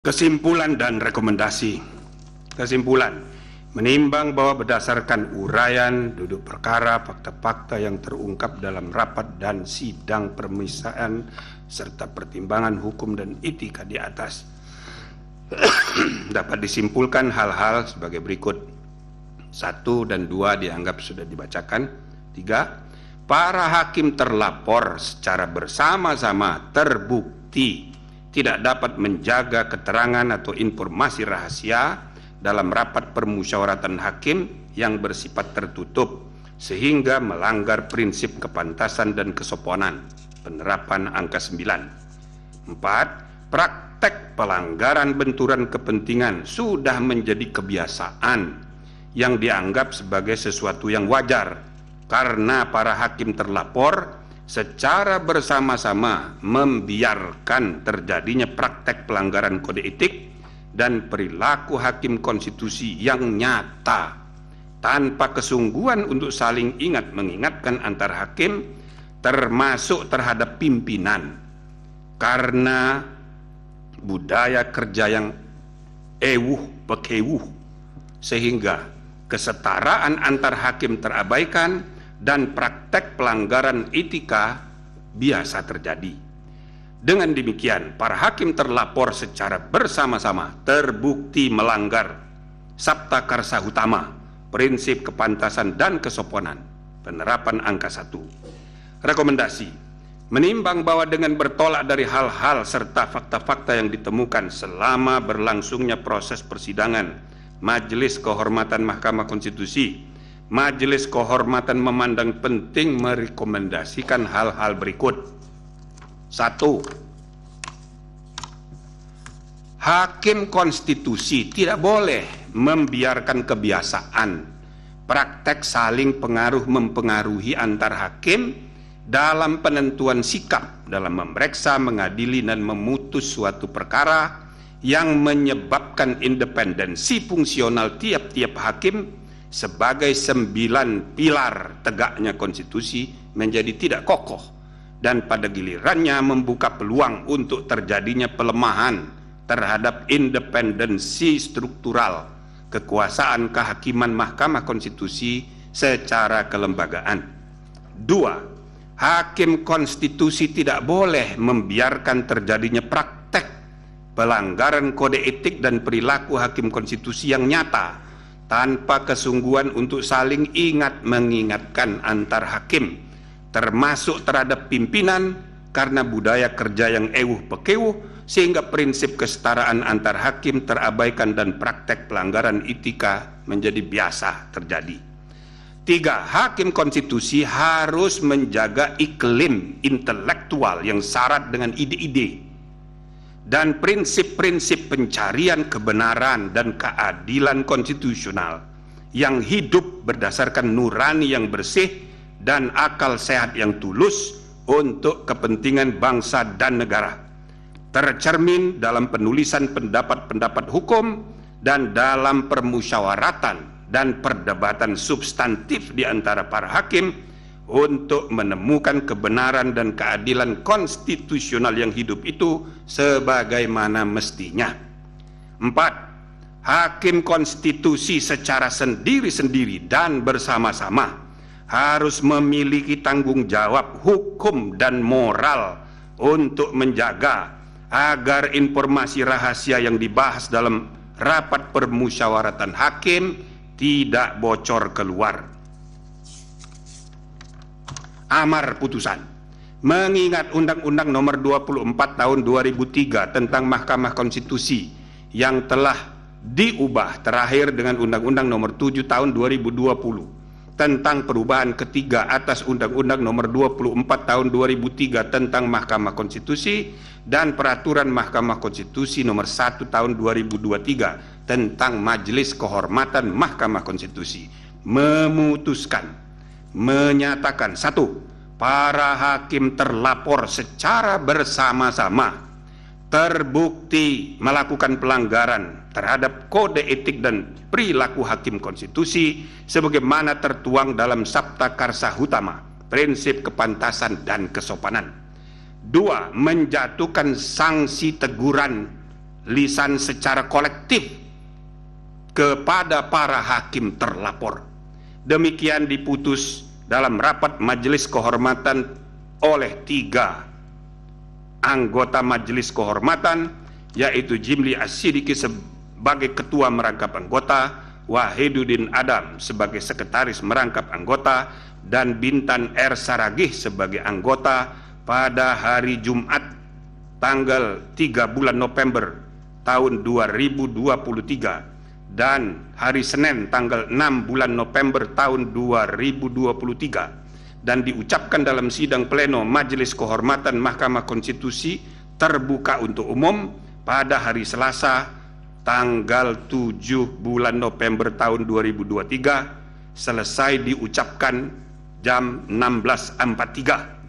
Kesimpulan dan rekomendasi. Kesimpulan, menimbang bahwa berdasarkan uraian duduk perkara, fakta-fakta yang terungkap dalam rapat dan sidang permisaan serta pertimbangan hukum dan etika di atas, dapat disimpulkan hal-hal sebagai berikut. 1 dan 2 dianggap sudah dibacakan. 3, para hakim terlapor secara bersama-sama terbukti tidak dapat menjaga keterangan atau informasi rahasia dalam rapat permusyawaratan hakim yang bersifat tertutup sehingga melanggar prinsip kepantasan dan kesopanan penerapan angka 9. 4, praktek pelanggaran benturan kepentingan sudah menjadi kebiasaan yang dianggap sebagai sesuatu yang wajar karena para hakim terlapor secara bersama-sama membiarkan terjadinya praktek pelanggaran kode etik dan perilaku hakim konstitusi yang nyata tanpa kesungguhan untuk saling ingat mengingatkan antar hakim termasuk terhadap pimpinan karena budaya kerja yang pekewuh sehingga kesetaraan antar hakim terabaikan dan praktek pelanggaran etika biasa terjadi. Dengan demikian, para hakim terlapor secara bersama-sama terbukti melanggar Sabta Karsa Utama, prinsip kepantasan dan kesopanan, penerapan angka 1. Rekomendasi, menimbang bahwa dengan bertolak dari hal-hal serta fakta-fakta yang ditemukan selama berlangsungnya proses persidangan Majelis Kehormatan Mahkamah Konstitusi, Majelis Kehormatan memandang penting merekomendasikan hal-hal berikut. 1. Hakim konstitusi tidak boleh membiarkan kebiasaan praktek saling pengaruh mempengaruhi antar hakim dalam penentuan sikap dalam memeriksa, mengadili, dan memutus suatu perkara yang menyebabkan independensi fungsional tiap-tiap hakim sebagai 9 pilar tegaknya konstitusi menjadi tidak kokoh dan pada gilirannya membuka peluang untuk terjadinya pelemahan terhadap independensi struktural kekuasaan kehakiman Mahkamah Konstitusi secara kelembagaan. 2. Hakim konstitusi tidak boleh membiarkan terjadinya praktek pelanggaran kode etik dan perilaku hakim konstitusi yang nyata tanpa kesungguhan untuk saling ingat mengingatkan antar hakim, termasuk terhadap pimpinan karena budaya kerja yang pekewuh sehingga prinsip kesetaraan antar hakim terabaikan dan praktek pelanggaran etika menjadi biasa terjadi. 3. Hakim konstitusi harus menjaga iklim intelektual yang syarat dengan ide-ide dan prinsip-prinsip pencarian kebenaran dan keadilan konstitusional yang hidup berdasarkan nurani yang bersih dan akal sehat yang tulus untuk kepentingan bangsa dan negara, tercermin dalam penulisan pendapat-pendapat hukum dan dalam permusyawaratan dan perdebatan substantif di antara para hakim untuk menemukan kebenaran dan keadilan konstitusional yang hidup itu sebagaimana mestinya. 4. Hakim konstitusi secara sendiri-sendiri dan bersama-sama harus memiliki tanggung jawab hukum dan moral untuk menjaga agar informasi rahasia yang dibahas dalam rapat permusyawaratan hakim tidak bocor keluar. Amar putusan, mengingat Undang-Undang Nomor 24 Tahun 2003 tentang Mahkamah Konstitusi yang telah diubah terakhir dengan Undang-Undang Nomor 7 Tahun 2020 tentang perubahan ketiga atas Undang-Undang Nomor 24 Tahun 2003 tentang Mahkamah Konstitusi dan Peraturan Mahkamah Konstitusi Nomor 1 Tahun 2023 tentang Majelis Kehormatan Mahkamah Konstitusi, memutuskan menyatakan 1. Para hakim terlapor secara bersama-sama terbukti melakukan pelanggaran terhadap kode etik dan perilaku hakim konstitusi sebagaimana tertuang dalam Sabta Karsa Utama, prinsip kepantasan dan kesopanan. 2. Menjatuhkan sanksi teguran lisan secara kolektif kepada para hakim terlapor. Demikian diputus dalam rapat Majelis Kehormatan oleh 3 anggota Majelis Kehormatan, yaitu Jimli As-Sidiki sebagai Ketua Merangkap Anggota, Wahiduddin Adam sebagai Sekretaris Merangkap Anggota, dan Bintan R. Saragih sebagai anggota pada hari Jumat tanggal 3 bulan November tahun 2023 dan hari Senin tanggal 6 bulan November tahun 2023, dan diucapkan dalam sidang pleno Majelis Kehormatan Mahkamah Konstitusi terbuka untuk umum pada hari Selasa tanggal 7 bulan November tahun 2023, selesai diucapkan jam 16.43.